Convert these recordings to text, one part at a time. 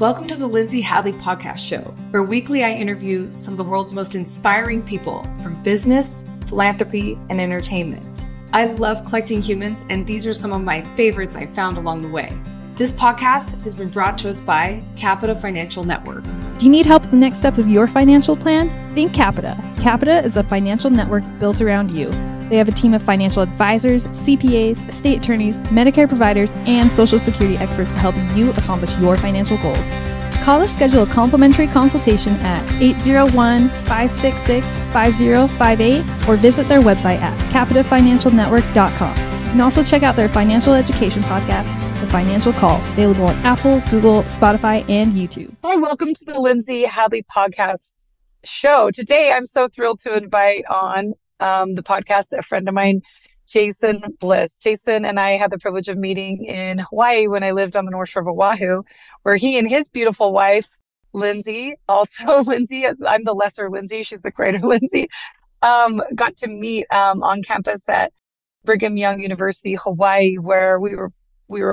Welcome to the Lindsay Hadley Podcast Show, where weekly I interview some of the world's most inspiring people from business, philanthropy, and entertainment. I love collecting humans, and these are some of my favorites I found along the way. This podcast has been brought to us by Capita Financial Network. Do you need help with the next steps of your financial plan? Think Capita. Capita is a financial network built around you. They have a team of financial advisors, CPAs, estate attorneys, Medicare providers, and Social Security experts to help you accomplish your financial goals. Call or schedule a complimentary consultation at 801-566-5058 or visit their website at capitafinancialnetwork.com. You can also check out their financial education podcast, The Financial Call, available on Apple, Google, Spotify, and YouTube. Hi, welcome to the Lindsay Hadley Podcast Show. Today, I'm so thrilled to invite on the podcast a friend of mine, Jason Bliss. Jason and I had the privilege of meeting in Hawaii when I lived on the North Shore of Oahu, where he and his beautiful wife, Lindsay, also Lindsay, I'm the lesser Lindsay, she's the greater Lindsay, got to meet on campus at Brigham Young University, Hawaii, where we were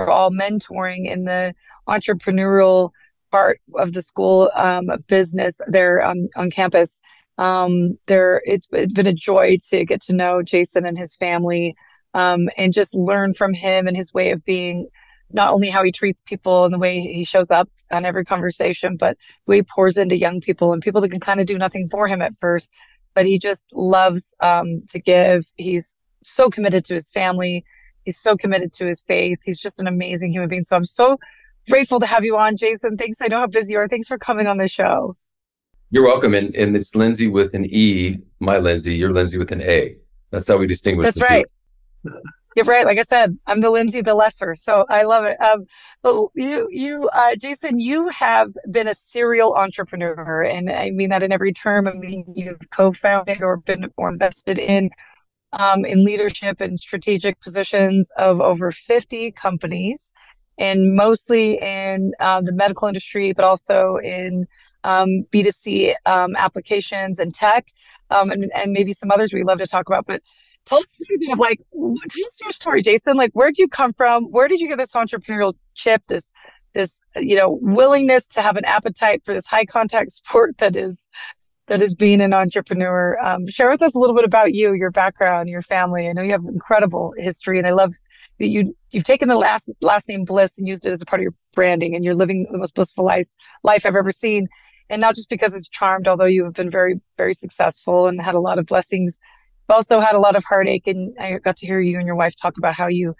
all mentoring in the entrepreneurial part of the school of business there on campus. It's been a joy to get to know Jason and his family, and just learn from him and his way of being, not only how he treats people and the way he shows up on every conversation, but the way he pours into young people and people that can kind of do nothing for him at first, but he just loves, to give. He's so committed to his family. He's so committed to his faith. He's just an amazing human being. So I'm so grateful to have you on, Jason. Thanks. I know how busy you are. Thanks for coming on the show. You're welcome. And it's Lindsay with an E, my Lindsay, you're Lindsay with an A. That's how we distinguish. That's right. You're right. Like I said, I'm the Lindsay, the lesser. So I love it. But Jason, you have been a serial entrepreneur. And I mean that in every term. I mean, you've co-founded or been or invested in leadership and strategic positions of over 50 companies, and mostly in the medical industry, but also in B2C applications and tech, and maybe some others we'd love to talk about. But tell us a bit of tell us your story, Jason. Like, where did you come from? Where did you get this entrepreneurial chip, this willingness to have an appetite for this high contact sport that is being an entrepreneur? Share with us a little bit about you, your background, your family. I know you have incredible history, and I love that you've taken the last name Bliss and used it as a part of your branding, and you're living the most blissful life I've ever seen. And not just because it's charmed, although you have been very, very successful and had a lot of blessings, you've also had a lot of heartache. And I got to hear you and your wife talk about how you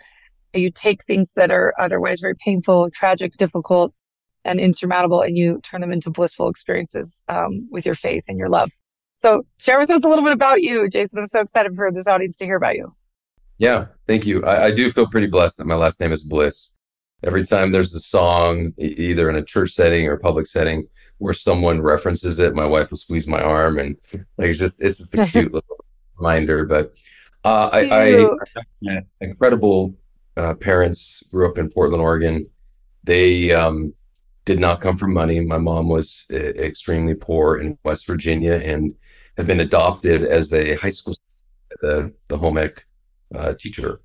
take things that are otherwise very painful, tragic, difficult, and insurmountable, and you turn them into blissful experiences with your faith and your love. So share with us a little bit about you, Jason. I'm so excited for this audience to hear about you. Yeah, thank you. I do feel pretty blessed that my last name is Bliss. Every time there's a song, either in a church setting or a public setting, where someone references it, my wife will squeeze my arm, and it's just a cute little reminder. But I have incredible parents. Grew up in Portland, Oregon. They did not come from money. My mom was extremely poor in West Virginia and had been adopted as a high school the home ec teacher,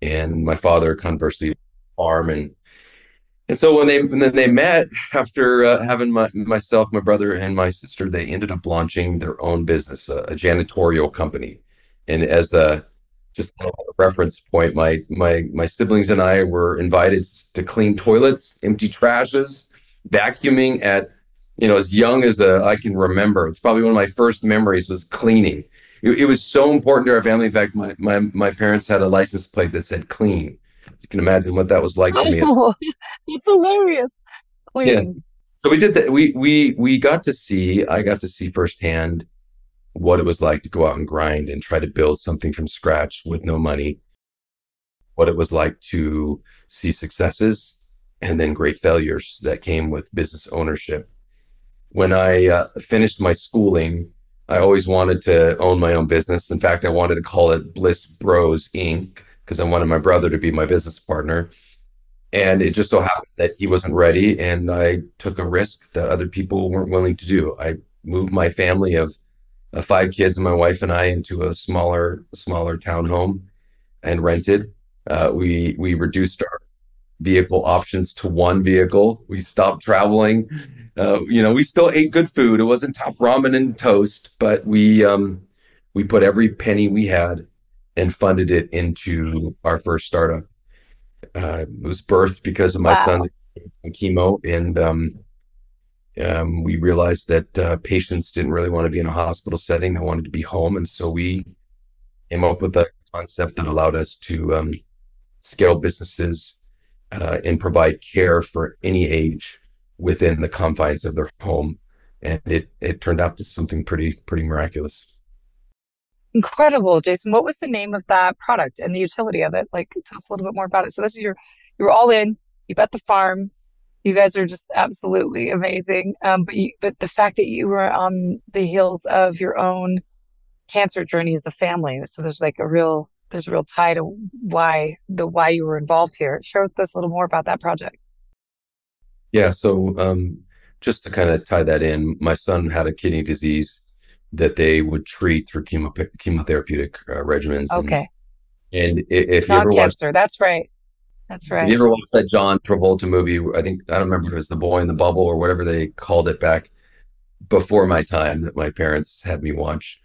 and my father conversely farm. And so when they met after having myself, my brother, and my sister, they ended up launching their own business, a janitorial company. And as just a reference point, my siblings and I were invited to clean toilets, empty trashes, vacuuming at, as young as I can remember. It's probably one of my first memories was cleaning. It was so important to our family. In fact, my parents had a license plate that said clean. You can imagine what that was like for me. It's hilarious. Clean. Yeah. So we did that. I got to see firsthand what it was like to go out and grind and try to build something from scratch with no money. What it was like to see successes and then great failures that came with business ownership. When I finished my schooling, I always wanted to own my own business. In fact, I wanted to call it Bliss Bros Inc. because I wanted my brother to be my business partner. And it just so happened that he wasn't ready, and I took a risk that other people weren't willing to do. I moved my family of 5 kids and my wife and I into a smaller townhome and rented. We reduced vehicle options to one vehicle. We stopped traveling. We still ate good food. It wasn't top ramen and toast, but we put every penny we had and funded it into our first startup. It was birthed because of my son's Wow. chemo, and we realized that patients didn't really want to be in a hospital setting; they wanted to be home, and so we came up with a concept that allowed us to scale businesses and provide care for any age within the confines of their home. And it turned out to something pretty miraculous. Incredible, Jason. What was the name of that product and the utility of it? Like, tell us a little bit more about it. So this is you're all in, you bet the farm. You guys are just absolutely amazing. But the fact that you were on the heels of your own cancer journey as a family, so there's a real tie to why you were involved here. Share with us a little more about that project. Yeah, so just to kind of tie that in, my son had a kidney disease that they would treat through chemotherapeutic regimens, Okay, and if you not ever watch cancer. That's right. That's if you right. ever watch that John Travolta movie, I don't remember if it was The Boy in the Bubble or whatever they called it back before my time that my parents had me watch.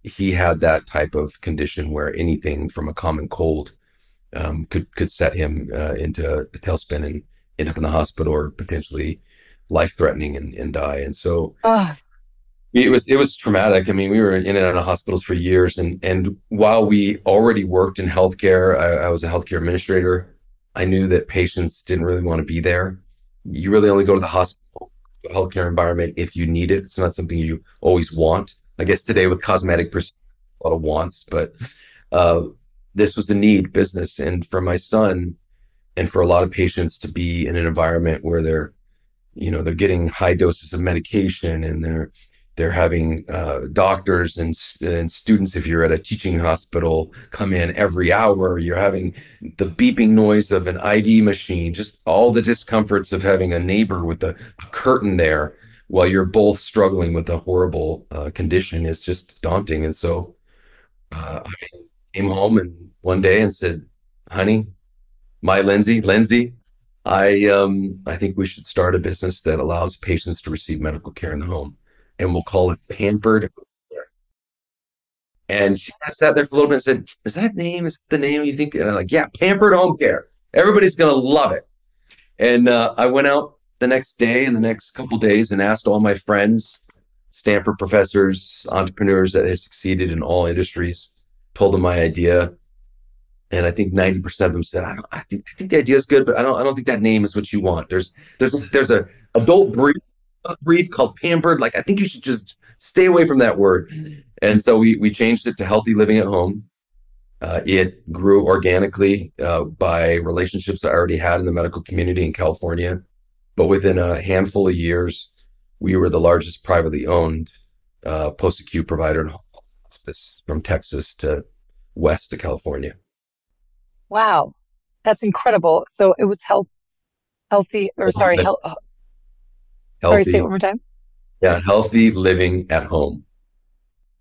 He had that type of condition where anything from a common cold could set him into a tailspin and end up in the hospital or potentially life threatening and die. And so Oh, it was traumatic. I mean, we were in and out of hospitals for years, and while we already worked in healthcare, I was a healthcare administrator. I knew that patients didn't really want to be there. You really only go to the hospital, the healthcare environment if you need it. It's not something you always want. I guess today with cosmetic procedures, a lot of wants, but uh, this was a need business. And for my son and for a lot of patients to be in an environment where they're getting high doses of medication and they're having doctors and students, if you're at a teaching hospital, come in every hour. You're having the beeping noise of an IV machine, just all the discomforts of having a neighbor with a curtain there while you're both struggling with a horrible condition is just daunting. And so I came home and one day and said, honey, Lindsay, I think we should start a business that allows patients to receive medical care in the home, and we'll call it Pampered Care. And she kind of sat there for a little bit and said, "Is that name? Is that the name you think?" And I'm like, "Yeah, Pampered Home Care. Everybody's gonna love it." And I went out the next day and the next couple days and asked all my friends, Stanford professors, entrepreneurs that had succeeded in all industries, told them my idea. And I think 90% of them said, I think the idea is good, but I don't think that name is what you want. There's a adult brief called Pampered. Like, I think you should just stay away from that word. And so we changed it to Healthy Living at Home. It grew organically by relationships I already had in the medical community in California. But within a handful of years, we were the largest privately owned post-acute provider in hospice from Texas to west to California. wow. That's incredible. So it was healthy, or sorry, sorry, say it Healthy, one more time. yeah, healthy living at home.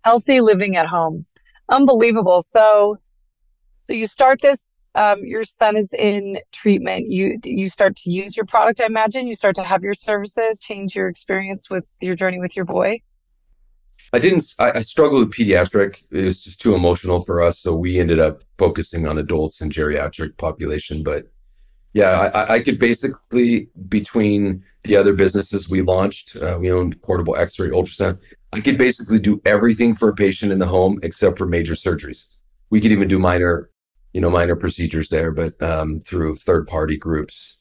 Healthy living at home. Unbelievable. So you start this, your son is in treatment. You start to use your product, I imagine. You start to have your services change your experience with your journey with your boy. I didn't, I struggled with pediatric. It was just too emotional for us. So we ended up focusing on adults and geriatric population. But yeah, I could basically, between the other businesses we launched, we owned portable X-ray ultrasound. I could basically do everything for a patient in the home except for major surgeries. We could even do minor procedures there, but through third-party groups.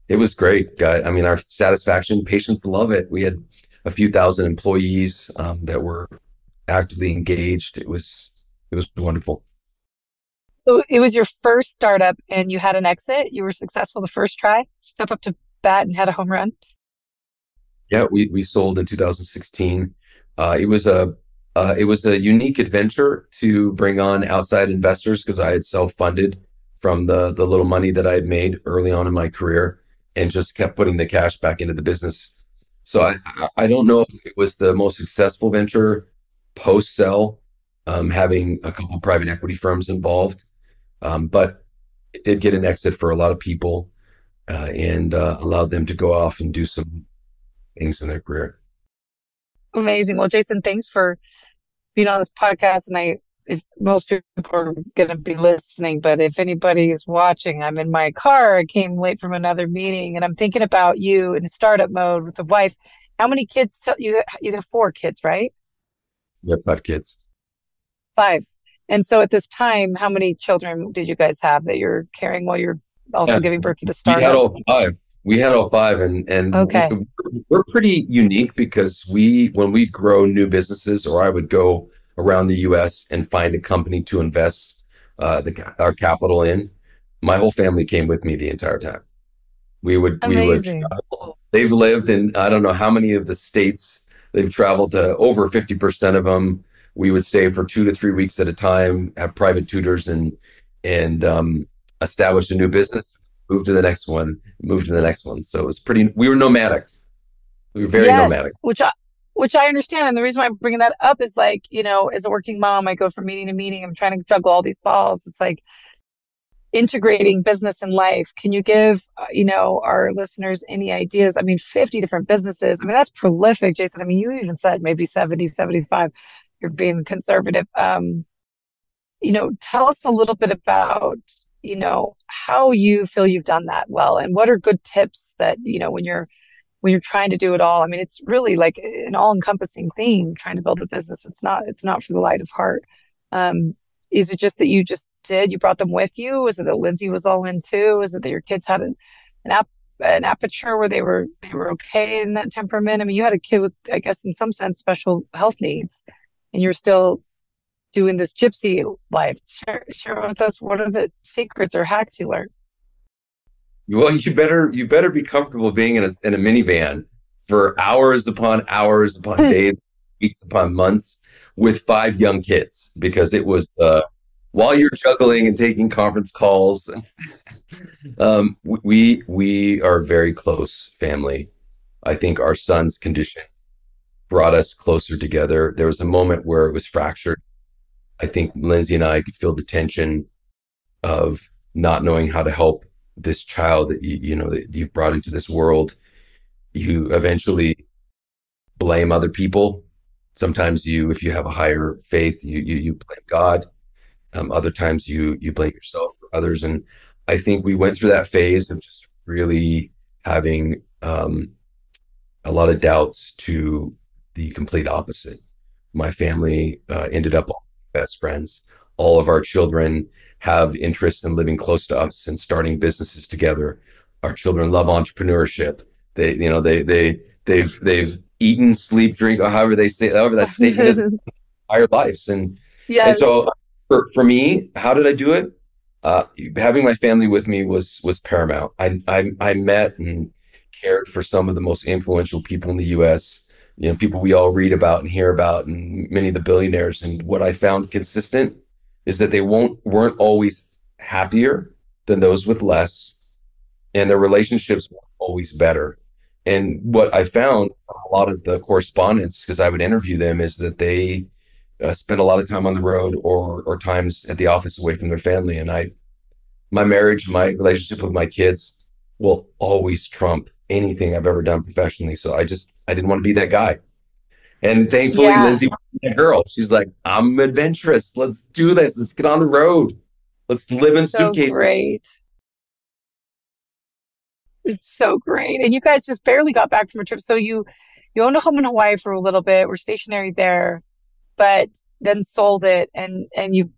It was great, guy. I mean, our satisfaction, patients love it. We had a few thousand employees that were actively engaged. It was wonderful. So it was your first startup and you had an exit. You were successful the first try, step up to bat and had a home run. Yeah, we sold in 2016. It was a unique adventure to bring on outside investors because I had self-funded from the little money that I had made early on in my career and just kept putting the cash back into the business. So I don't know if it was the most successful venture post-sell, having a couple private equity firms involved. But It did get an exit for a lot of people, and allowed them to go off and do some things in their career. Amazing. Well, Jason, thanks for being on this podcast. And if most people are going to be listening, but if anybody is watching, I'm in my car. I came late from another meeting, and I'm thinking about you in startup mode with the wife. How many kids? You have 4 kids, right? We have 5 kids. 5. And so at this time, how many children did you guys have that you're carrying while you're also Yeah, giving birth to the we had startup? all 5. We had all 5, Okay. we're pretty unique because when we grow new businesses, or I would go around the U.S. and find a company to invest our capital in, my whole family came with me the entire time. We would Amazing. travel. They've lived in I don't know how many of the states. They've traveled to over 50% of them. We would stay for 2 to 3 weeks at a time, have private tutors, and establish a new business, move to the next one, move to the next one. So it was pretty. We were nomadic. We were very nomadic. Yes, which I understand. And the reason why I'm bringing that up is like, as a working mom, I go from meeting to meeting. I'm trying to juggle all these balls. It's like integrating business and life. Can you give, our listeners any ideas? I mean, 50 different businesses. I mean, that's prolific, Jason. I mean, you even said maybe 70, 75. You're being conservative. Tell us a little bit about, how you feel you've done that well, and what are good tips that, when you're trying to do it all. I mean, it's really like an all-encompassing theme, trying to build a business. It's not for the light of heart. Um, is it just that you brought them with you? Is it that Lindsay was all in too? Is it that your kids had an app, an aperture where they were okay in that temperament? I mean, you had a kid with, I guess, in some sense, special health needs, and you're still doing this gypsy life. Share with us, what are the secrets or hacks you learned? Well, you better be comfortable being in a minivan for hours upon days, weeks upon months with 5 young kids, because it was while you're juggling and taking conference calls. We are a very close family. I think our son's condition brought us closer together. There was a moment where it was fractured. I think Lindsay and I could feel the tension of not knowing how to help this child that that you've brought into this world. You eventually blame other people. Sometimes if you have a higher faith, you blame God. Other times you blame yourself for others. And I think we went through that phase of just really having a lot of doubts, to the complete opposite. My family ended up all best friends. All of our children have interests in living close to us and starting businesses together. Our children love entrepreneurship. They've eaten, sleep, drink, or however they say, however that statement is, entire lives. And Yes. so for me, how did I do it? Having my family with me was paramount. I met and cared for some of the most influential people in the U.S. People we all read about and hear about, and many of the billionaires. And what I found consistent is that they weren't always happier than those with less, and their relationships weren't always better. And what I found from a lot of the correspondence, because I would interview them, is that they spend a lot of time on the road, or times at the office away from their family. And my marriage, my relationship with my kids will always trump anything I've ever done professionally. So I didn't want to be that guy. And thankfully, Yeah. Lindsay was that girl. She's like, I'm adventurous. Let's do this. Let's get on the road. Let's live in So suitcases. great. It's so great. And you guys just barely got back from a trip. So you owned a home in Hawaii for a little bit, were stationary there, but then sold it. And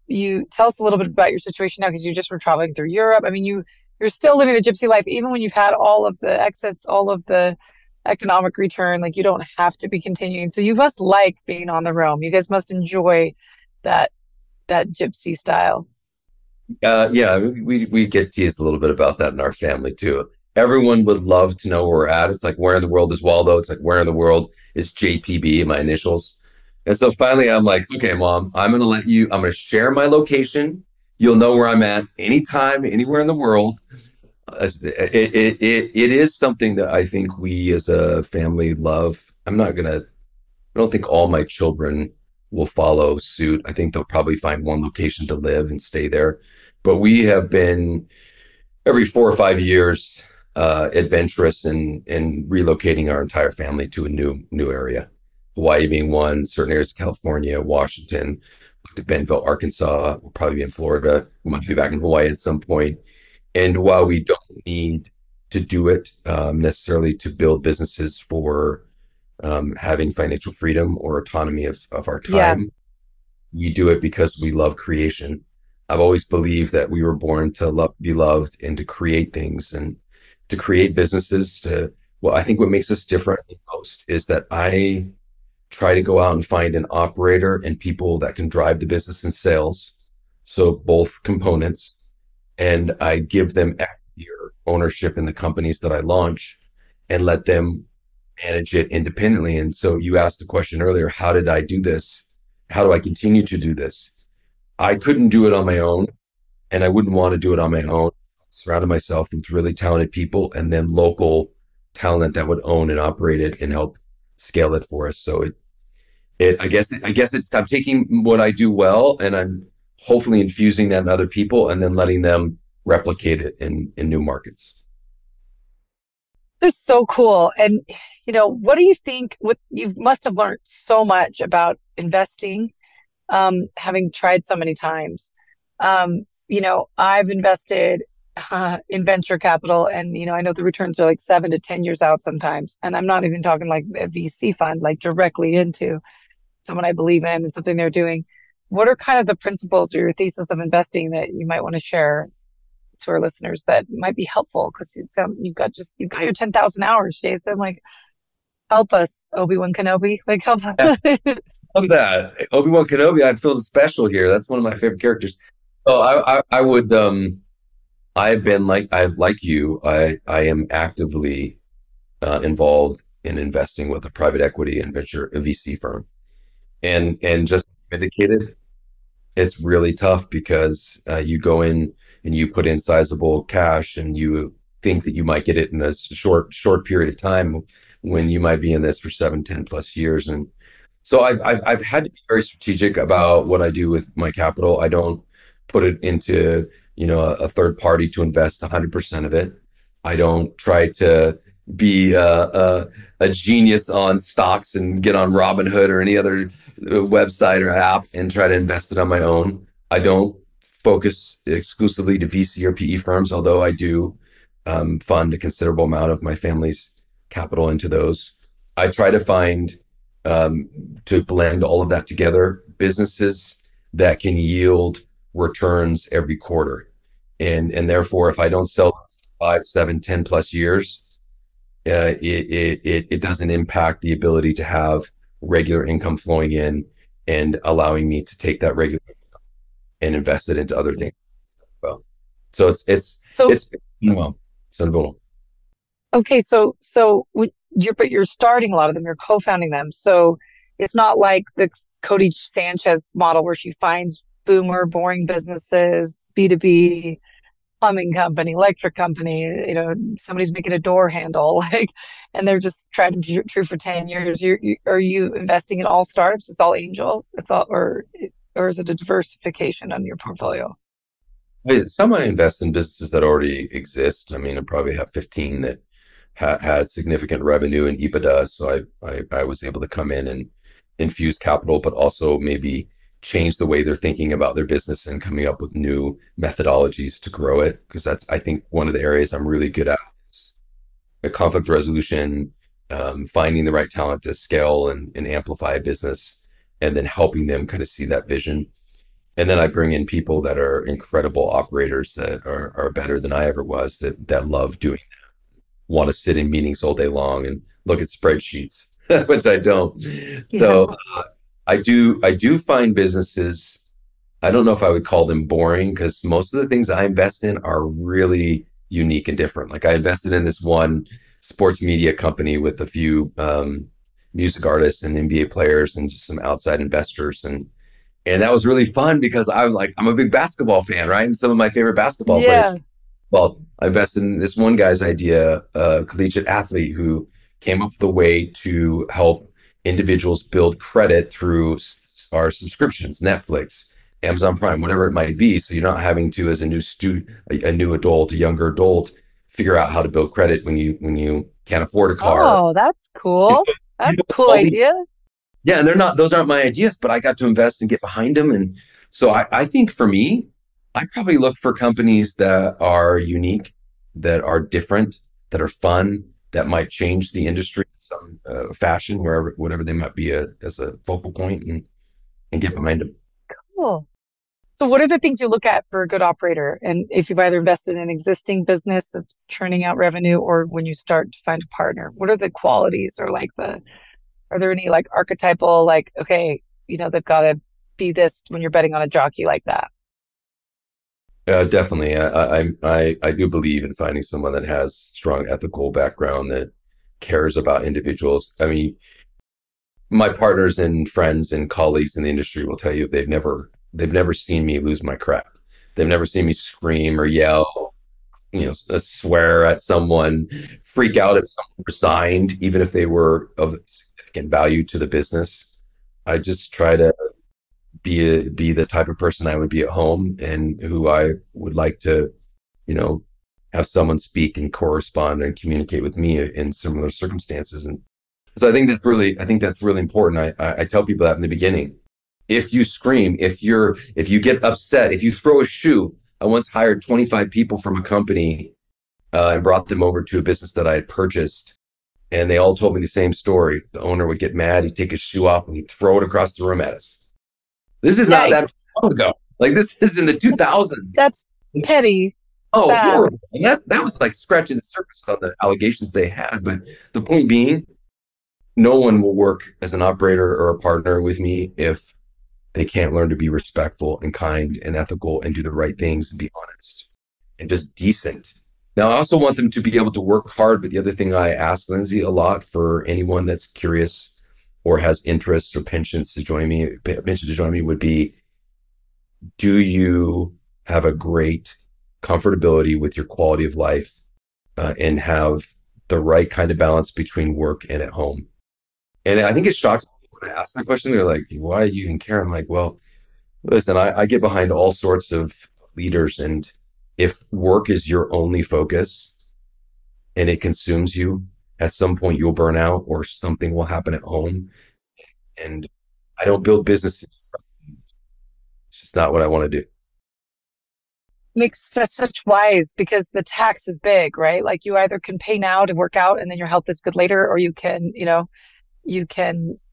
you tell us a little bit about your situation now, because you just were traveling through Europe. I mean, you're still living the gypsy life, even when you've had all of the exits, all of the economic return. Like, you don't have to be continuing. So you must like being on the roam. You guys must enjoy that that gypsy style. Yeah, we get teased a little bit about that in our family too. Everyone would love to know where we're at. It's like, where in the world is Waldo? It's like, where in the world is JPB, my initials? And so finally, I'm like, okay, mom, I'm going to share my location. You'll know where I'm at anytime, anywhere in the world. It is something that I think we as a family love. I don't think all my children will follow suit. I think they'll probably find one location to live and stay there. but we have been every 4 or 5 years adventurous in relocating our entire family to a new area. Hawaii being one, certain areas of California, Washington, to Bentonville, Arkansas. We'll probably be in Florida. We might be back in Hawaii at some point. And while we don't need to do it necessarily to build businesses for having financial freedom or autonomy of our Yeah. time, we do it because we love creation. I've always believed that we were born to be loved and to create things and to create businesses. Well, I think what makes us different than most is that I try to go out and find an operator and people that can drive the business and sales. So both components, and I give them equity or ownership in the companies that I launch and let them manage it independently. And so you asked the question earlier, how did I do this? How do I continue to do this? I couldn't do it on my own, and I wouldn't want to do it on my own. Surrounded myself with really talented people and then local talent that would own and operate it and help scale it for us. So I guess it's I'm taking what I do well and I'm hopefully infusing that in other people and then letting them replicate it in new markets. That's so cool. And, what do you think? What you must have learned so much about investing, having tried so many times. I've invested in venture capital, and I know the returns are like 7 to 10 years out sometimes. And I'm not even talking like a VC fund, like directly into someone I believe in and something they're doing. What are kind of the principles or your thesis of investing that you might want to share to our listeners that might be helpful? Because you've got your 10,000 hours, Jason. Like, help us, Obi-Wan Kenobi. Like, help us. Yeah, love that. Obi-Wan Kenobi, I'd feel special here. That's one of my favorite characters. Oh, I would I've been like you. I am actively involved in investing with a private equity and venture a VC firm. And just indicated, it's really tough because you go in and you put in sizable cash and you think that you might get it in a short period of time when you might be in this for 7, 10 plus years. And so I've had to be very strategic about what I do with my capital. I don't put it into, a third party to invest 100% of it. I don't try to be a genius on stocks and get on Robinhood or any other website or app and try to invest it on my own. I don't focus exclusively to VC or PE firms, although I do fund a considerable amount of my family's capital into those. I try to find to blend all of that together, businesses that can yield returns every quarter. And therefore, if I don't sell 5, 7, 10 plus years, it doesn't impact the ability to have regular income flowing in and allowing me to take that regular and invest it into other things. Well, so So, it's well, it's involved. okay, but you're starting a lot of them, you're co-founding them. So it's not like the Cody Sanchez model where she finds boomer, boring businesses, B2B, plumbing company, electric company, somebody's making a door handle, like, and they're just trying to be true for 10 years. Are you investing in all startups? It's all angel? It's all, or is it a diversification on your portfolio? Some I invest in businesses that already exist. I mean, I probably have 15 that had significant revenue and EBITDA. So I was able to come in and infuse capital, but also maybe change the way they're thinking about their business and coming up with new methodologies to grow it. Because that's, I think, one of the areas I'm really good at is the conflict resolution, finding the right talent to scale and amplify a business, and then helping them kind of see that vision. And then I bring in people that are incredible operators that are better than I ever was, that love doing, want to sit in meetings all day long and look at spreadsheets, which I don't. Yeah. So I do find businesses, I don't know if I would call them boring because most of the things I invest in are really unique and different. Like I invested in this one sports media company with a few music artists and NBA players and just some outside investors. And that was really fun because I'm a big basketball fan, right? And some of my favorite basketball players. Yeah. Well, I invested in this one guy's idea, a collegiate athlete who came up with a way to help individuals build credit through our subscriptions, Netflix Amazon Prime, whatever it might be. So you're not having to, as a new student, a new adult, a younger adult, figure out how to build credit when you can't afford a car. Oh, that's And cool. so, That's a cool all these, idea. yeah, and they're not, those aren't my ideas, but I got to invest and get behind them. And so I think for me, I probably look for companies that are unique, that are different, that are fun, that might change the industry in some fashion, wherever, whatever they might be as a focal point, and get behind them. Cool. So what are the things you look at for a good operator? And if you've either invested in an existing business that's churning out revenue or when you start to find a partner, what are the qualities or like are there any like archetypal, like, okay, they've got to be this when you're betting on a jockey like that? Definitely. I do believe in finding someone that has strong ethical background that cares about individuals. I mean, my partners and friends and colleagues in the industry will tell you they've never seen me lose my crap. They've never seen me scream or yell, swear at someone, freak out if someone resigned, even if they were of significant value to the business. I just try to be the type of person I would be at home and who I would like to, you know, have someone speak and correspond and communicate with me in similar circumstances. And so I think that's really important. I tell people that in the beginning. If you scream, if you get upset, if you throw a shoe, I once hired 25 people from a company and brought them over to a business that I had purchased. And they all told me the same story. The owner would get mad, he'd take his shoe off and he'd throw it across the room at us. This is not that Yikes. long ago. Like this is in the 2000s. That's petty, Oh, bad. horrible. And that was like scratching the surface on the allegations they had. But the point being, no one will work as an operator or a partner with me if they can't learn to be respectful and kind and ethical and do the right things and be honest and just decent. Now, I also want them to be able to work hard. But the other thing I ask Lindsay a lot for anyone that's curious or has interests or pension to join me would be, do you have a great comfortability with your quality of life and have the right kind of balance between work and at home? And I think it shocks people when I ask that question. They're like, why do you even care? I'm like, well, listen, I get behind all sorts of leaders. And if work is your only focus and it consumes you, at some point you'll burn out or something will happen at home. And I don't build businesses. It's just not what I want to do. Makes that's such wise because the tax is big, right? Like you either can pay now to work out and then your health is good later, or you can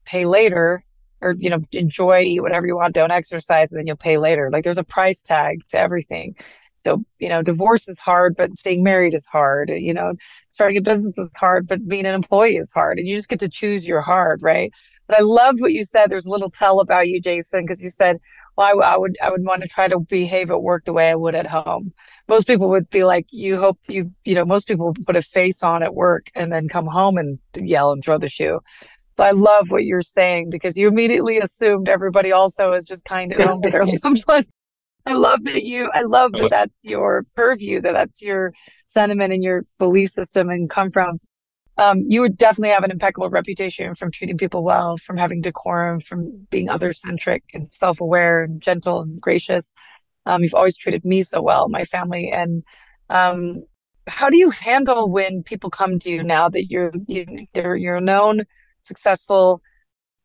pay later or, enjoy, eat whatever you want, don't exercise, and then you'll pay later. Like there's a price tag to everything. So, divorce is hard, but staying married is hard. Starting a business is hard, but being an employee is hard. And you just get to choose your hard, right? But I loved what you said. There's a little tell about you, Jason, because you said, well, I would want to try to behave at work the way I would at home. Most people would be like, most people would put a face on at work and then come home and yell and throw the shoe. So I love what you're saying because you immediately assumed everybody also is just kind at home to their loved ones. I love that that's your purview, that's your sentiment and your belief system and come from. You would definitely have an impeccable reputation from treating people well, from having decorum, from being other centric and self-aware and gentle and gracious. You've always treated me so well, my family. And how do you handle when people come to you now that you're a known, successful,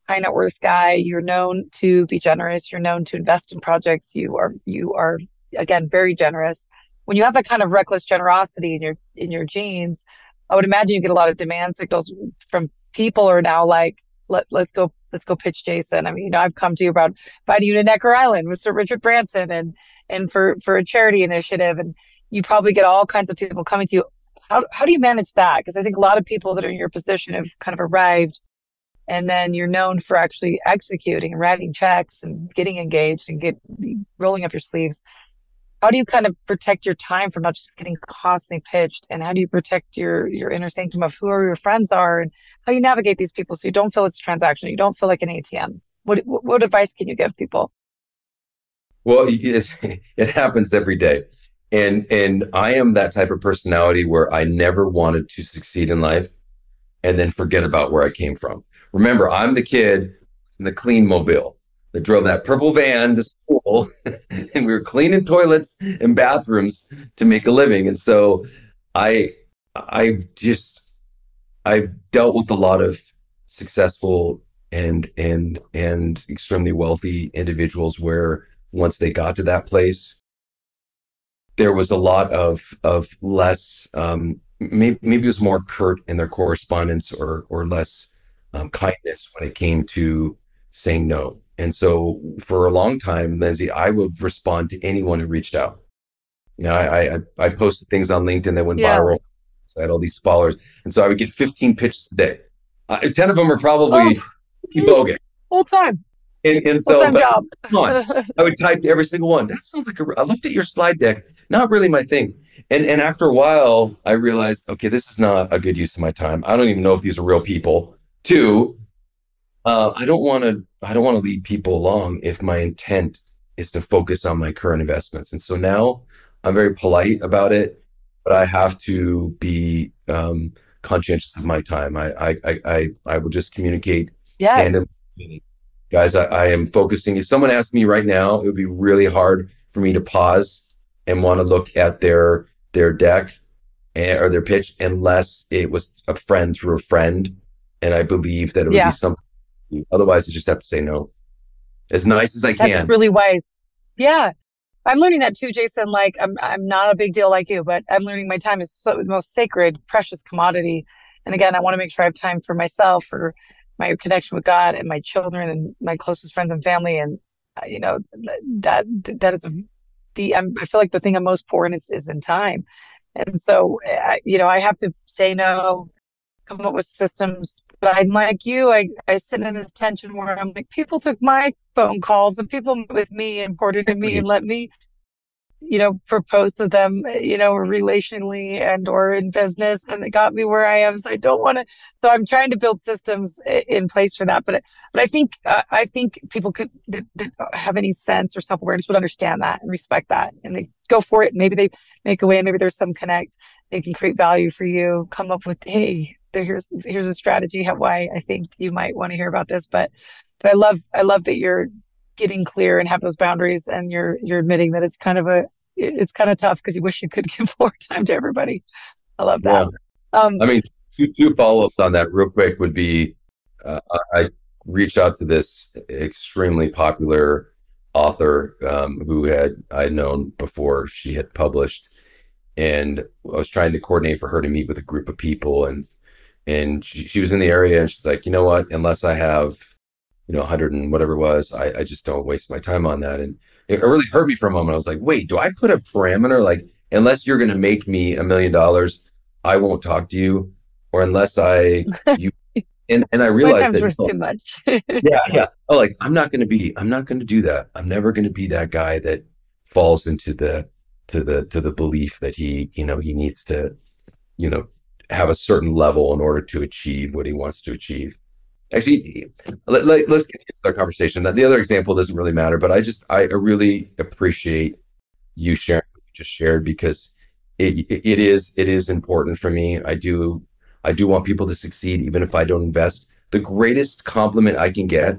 high net worth guy? You're known to be generous. You're known to invest in projects. You are again very generous. When you have that kind of reckless generosity in your genes, I would imagine you get a lot of demand signals from people who are now like, let's go pitch Jason. I mean, I've come to you about inviting you to Necker Island with Sir Richard Branson and for a charity initiative, and you probably get all kinds of people coming to you. How do you manage that? Because I think a lot of people that are in your position have kind of arrived, and then you're known for actually executing and writing checks and getting engaged and rolling up your sleeves. How do you kind of protect your time from not just getting constantly pitched? And how do you protect your inner sanctum of who your friends are and how you navigate these people so you don't feel it's transactional, you don't feel like an ATM? What advice can you give people? Well, it happens every day. And I am that type of personality where I never wanted to succeed in life and then forget about where I came from. Remember, I'm the kid in the clean mobile. I drove that purple van to school and we were cleaning toilets and bathrooms to make a living. And so I I just I've dealt with a lot of successful and extremely wealthy individuals where once they got to that place, there was a lot of less maybe it was more curt in their correspondence or less kindness when it came to saying no. And so for a long time, Lindsay, I would respond to anyone who reached out. You know, I posted things on LinkedIn that went Yeah. viral. So I had all these followers, and so I would get 15 pitches a day. 10 of them are Oh, probably bogus. full time, And full so, time but job. come on, I would type to every single one. That sounds like I looked at your slide deck. Not really my thing. And after a while, I realized, okay, this is not a good use of my time. I don't even know if these are real people. Two, I don't want to lead people along if my intent is to focus on my current investments. And so now I'm very polite about it, but I have to be conscientious of my time. I will just communicate candidly. Yes. Guys, I am focusing. If someone asked me right now, it would be really hard for me to pause and want to look at their deck or their pitch unless it was a friend through a friend. And I believe that it would be Yeah. something. Otherwise, I just have to say no as nice as I That's can. really wise. Yeah. I'm learning that too, Jason. Like I'm not a big deal like you, but I'm learning my time is the most sacred, precious commodity. And again, I want to make sure I have time for myself, for my connection with God and my children and my closest friends and family. And you know, that that is I feel like the thing I'm most poor in is in time. And so, I have to say no, come up with systems. But I'm like you, I sit in this tension where I'm like, people took my phone calls and people met with me and poured into me and let me, propose to them, relationally and or in business. And it got me where I am. So I don't want to, so I'm trying to build systems in place for that. But I think people that have any sense or self-awareness would understand that and respect that. And they go for it. Maybe they make a way, maybe there's some connect. They can create value for you, come up with, hey, here's a strategy, why I think you might want to hear about this. But I love that you're getting clear and have those boundaries, and you're admitting that it's kind of tough because you wish you could give more time to everybody. I love Yeah. that. Um, I mean, two follow-ups on that real quick would be I reached out to this extremely popular author who I'd known before she had published, and I was trying to coordinate for her to meet with a group of people, and she was in the area, and she's like, you know what, unless I have 100 and whatever it was, I just don't waste my time on that. And it really hurt me for a moment. I was like, wait, do I put a parameter like, unless you're going to make me $1 million, I won't talk to you, or unless you and I my realized time's that, worth too much. yeah. Oh, like I'm not going to do that. I'm never going to be that guy that falls into the belief that he needs to, you know, have a certain level in order to achieve what he wants to achieve. Actually, let's continue our conversation. The other example doesn't really matter, but I really appreciate you sharing what you just shared, because it is important for me. I do want people to succeed, even if I don't invest. The greatest compliment I can get,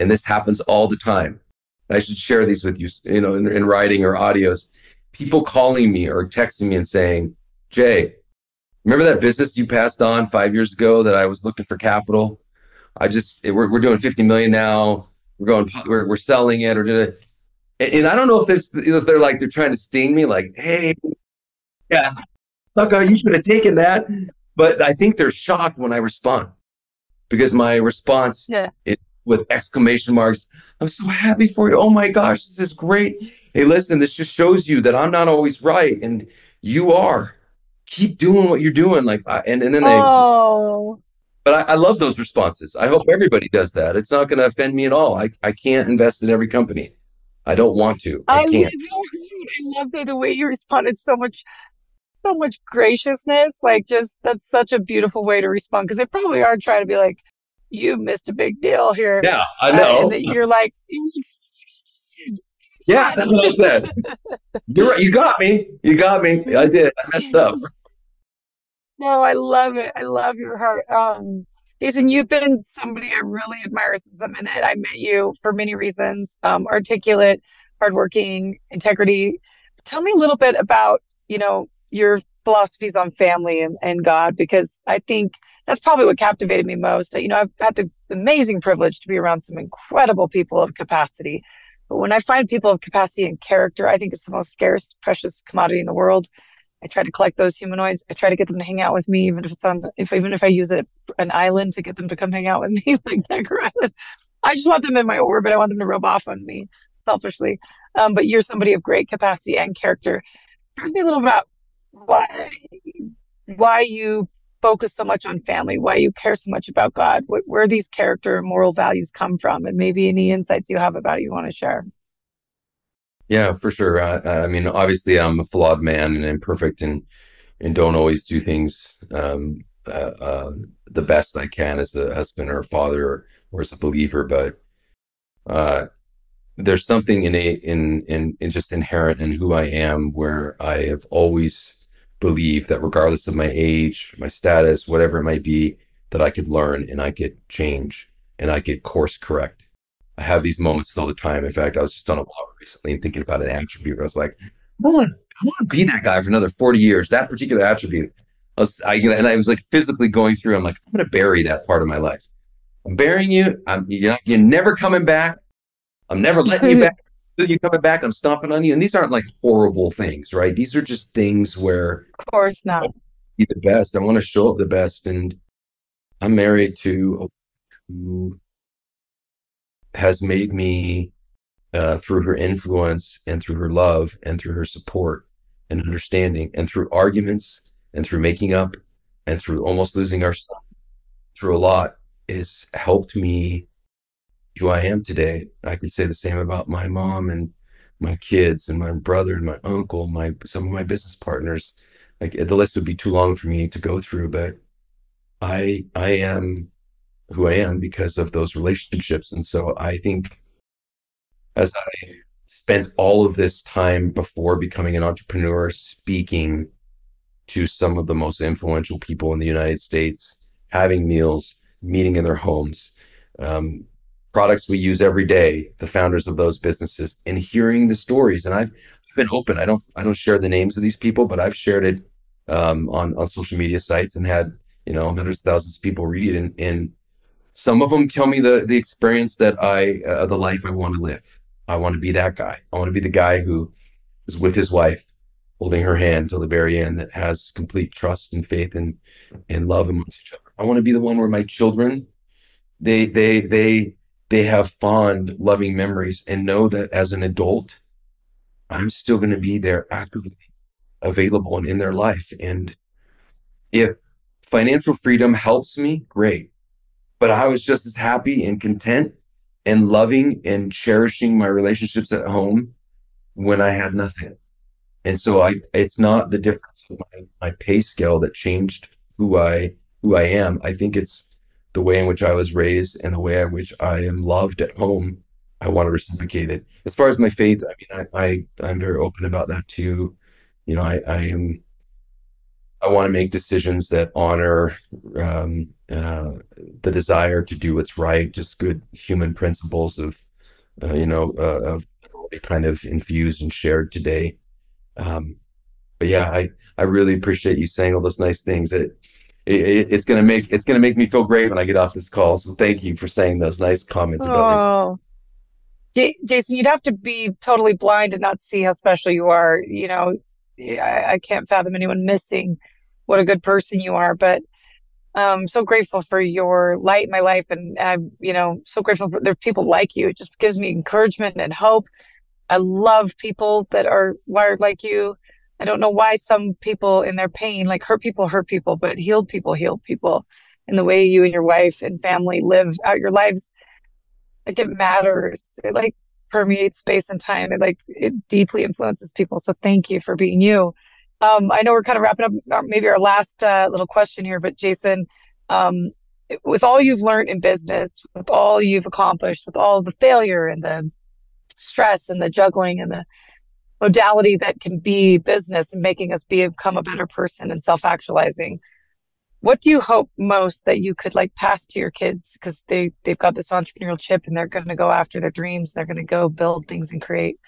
and this happens all the time, and I should share these with you, in writing or audios. People calling me or texting me and saying, Jay, remember that business you passed on 5 years ago that I was looking for capital? We're doing 50 million now. We're selling it, and I don't know if they're trying to sting me, like, hey, yeah, sucker, you should have taken that. But I think they're shocked when I respond, because my response Yeah. is with exclamation marks. I'm so happy for you. Oh my gosh, this is great. Hey, listen, this just shows you that I'm not always right, and you are. Keep doing what you're doing. And then Oh, but I love those responses. I hope everybody does that. It's not going to offend me at all. I can't invest in every company. I don't want to. I I love can't. the way you responded. So much graciousness. Like, just that's such a beautiful way to respond, because they probably are trying to be like, you missed a big deal here. Yeah, I And know. that you're like, Yeah, that's what I said. You're right. You got me. You got me. I did. I messed up. no, I love it. I love your heart. Jason, you've been somebody I really admire since the minute I met you for many reasons. Articulate, hardworking, integrity. Tell me a little bit about, your philosophies on family and God, because I think that's probably what captivated me most. I've had the amazing privilege to be around some incredible people of capacity. But when I find people of capacity and character, I think it's the most scarce, precious commodity in the world. I try to collect those humanoids. I try to get them to hang out with me, even if I use an island to get them to come hang out with me, like Necker Island. I just want them in my orbit. I want them to rub off on me selfishly. But you're somebody of great capacity and character. Tell me a little about why you focus so much on family, why you care so much about God, where these character and moral values come from, and maybe any insights you have about it you want to share. Yeah, for sure. I mean, obviously, I'm a flawed man and imperfect, and don't always do things the best I can as a husband or a father or as a believer. But uh, there's something in just inherent in who I am, where I have always believed that regardless of my age, my status, whatever it might be, that I could learn and I could change and I could course correct. I have these moments all the time. In fact, I was just on a walk recently and thinking about an attribute. I was like, I want to be that guy for another 40 years. That particular attribute. And I was like physically going through. I'm like, I'm going to bury that part of my life. I'm burying you. You're never coming back. I'm never letting you back. Until you coming back, I'm stomping on you. And these aren't like horrible things, right? These are just things where Of course I not. want to be the best. I want to show up the best. And I'm married to a who has made me through her influence and through her love and through her support and understanding and through arguments and through making up and through almost losing our son, through a lot, has helped me who I am today. I could say the same about my mom and my kids and my brother and my uncle, my some of my business partners. Like the list would be too long for me to go through, but I am who I am because of those relationships. And so I think as I spent all of this time before becoming an entrepreneur speaking to some of the most influential people in the United States, having meals, meeting in their homes, um, products we use every day, the founders of those businesses, and hearing the stories. And I've been open. I don't share the names of these people, but I've shared it on social media sites and had hundreds of thousands of people read it. And some of them tell me the experience that the life I want to live. I want to be that guy. I want to be the guy who is with his wife, holding her hand till the very end, that has complete trust and faith and love amongst each other. I want to be the one where my children, they they they they have fond, loving memories and know that as an adult, I'm still going to be there actively available and in their life. And if financial freedom helps me, great. But I was just as happy and content and loving and cherishing my relationships at home when I had nothing. And so it's not the difference in my pay scale that changed who I am. I think it's the way in which I was raised and the way in which I am loved at home. I want to reciprocate it. As far as my faith, I mean, I'm very open about that too. I want to make decisions that honor the desire to do what's right, just good human principles of kind of infused and shared today. But yeah, I really appreciate you saying all those nice things. It's gonna make me feel great when I get off this call. So thank you for saying those nice comments about me. Oh, Jason, you'd have to be totally blind and not see how special you are. I can't fathom anyone missing what a good person you are. But I'm so grateful for your light in my life, and I'm, so grateful for there are people like you. It just gives me encouragement and hope. I love people that are wired like you. I don't know why some people in their pain, like hurt people, but healed people heal people. And the way you and your wife and family live out your lives, like it matters. It like permeates space and time. It deeply influences people. So thank you for being you. I know we're kind of wrapping up maybe our last little question here, but Jason, um, with all you've learned in business, with all you've accomplished, with all the failure and the stress and the juggling and the modality that can be business and making us become a better person and self-actualizing. what do you hope most that you could like pass to your kids? Because they've got this entrepreneurial chip and they're going to go after their dreams. They're going to go build things and create,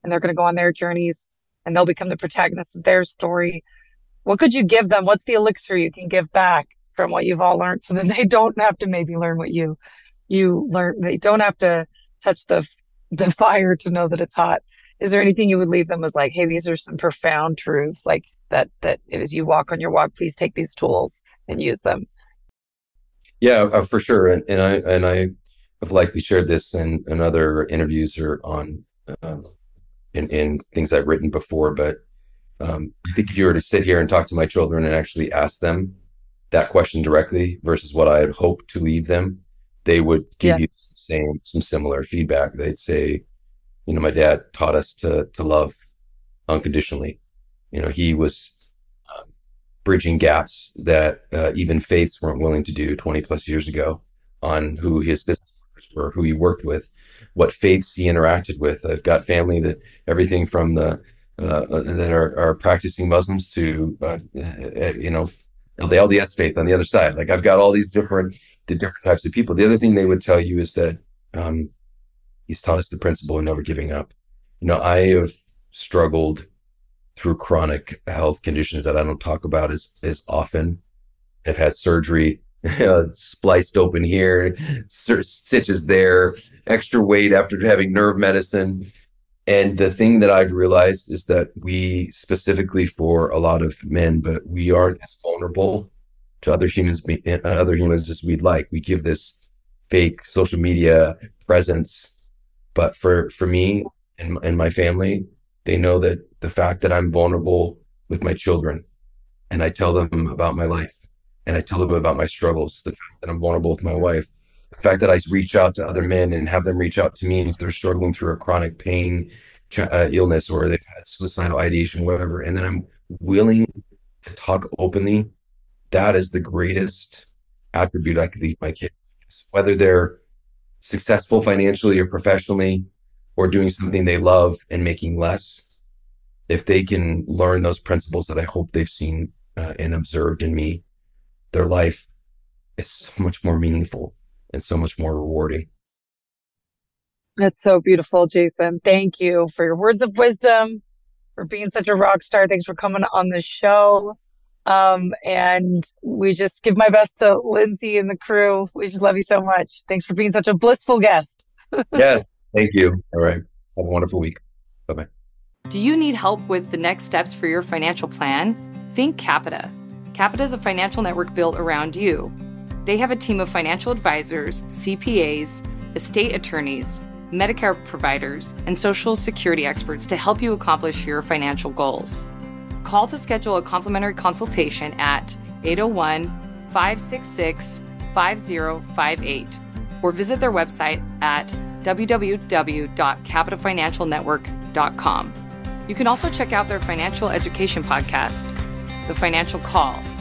and they're going to go on their journeys and they'll become the protagonists of their story. What could you give them? What's the elixir you can give back from what you've all learned so that they don't have to maybe learn what you learned? They don't have to touch the fire to know that it's hot. Is there anything you would leave them as like, hey, these are some profound truths like that as you walk on your walk, please take these tools and use them? Yeah, for sure. And I have likely shared this in other interviews or on in things I've written before. But I think if you were to sit here and talk to my children and actually ask them that question directly versus what I had hoped to leave them, they would give Yeah. you some similar feedback. They'd say, my dad taught us to love unconditionally. He was bridging gaps that even faiths weren't willing to do 20 plus years ago on who his business partners were, who he worked with, what faiths he interacted with. I've got family that everything from that are practicing Muslims to the LDS faith on the other side. Like I've got all the different types of people. The other thing they would tell you is that he's taught us the principle of never giving up. I have struggled through chronic health conditions that I don't talk about as often. I've had surgery, spliced open here, stitches there, extra weight after having nerve medicine. And the thing that I've realized is that we, specifically for a lot of men, but we aren't as vulnerable to other humans as we'd like. We give this fake social media presence. But for me and my family, they know that the fact that I'm vulnerable with my children and I tell them about my life and I tell them about my struggles, the fact that I'm vulnerable with my wife, the fact that I reach out to other men and have them reach out to me if they're struggling through a chronic pain, illness, or they've had suicidal ideation, whatever, and then I'm willing to talk openly, that is the greatest attribute I could leave my kids. Whether they're successful financially or professionally or doing something they love and making less, if they can learn those principles that I hope they've seen and observed in me, their life is so much more meaningful and so much more rewarding. That's so beautiful, Jason. Thank you for your words of wisdom, for being such a rock star. Thanks for coming on the show. And we just give my best to Lindsay and the crew. We just love you so much. Thanks for being such a blissful guest. Yes, thank you. All right. Have a wonderful week. Bye-bye. Do you need help with the next steps for your financial plan? Think Capita. Capita is a financial network built around you. They have a team of financial advisors, CPAs, estate attorneys, Medicare providers, and Social Security experts to help you accomplish your financial goals. Call to schedule a complimentary consultation at 801-566-5058 or visit their website at www.capitafinancialnetwork.com. You can also check out their financial education podcast, The Financial Call,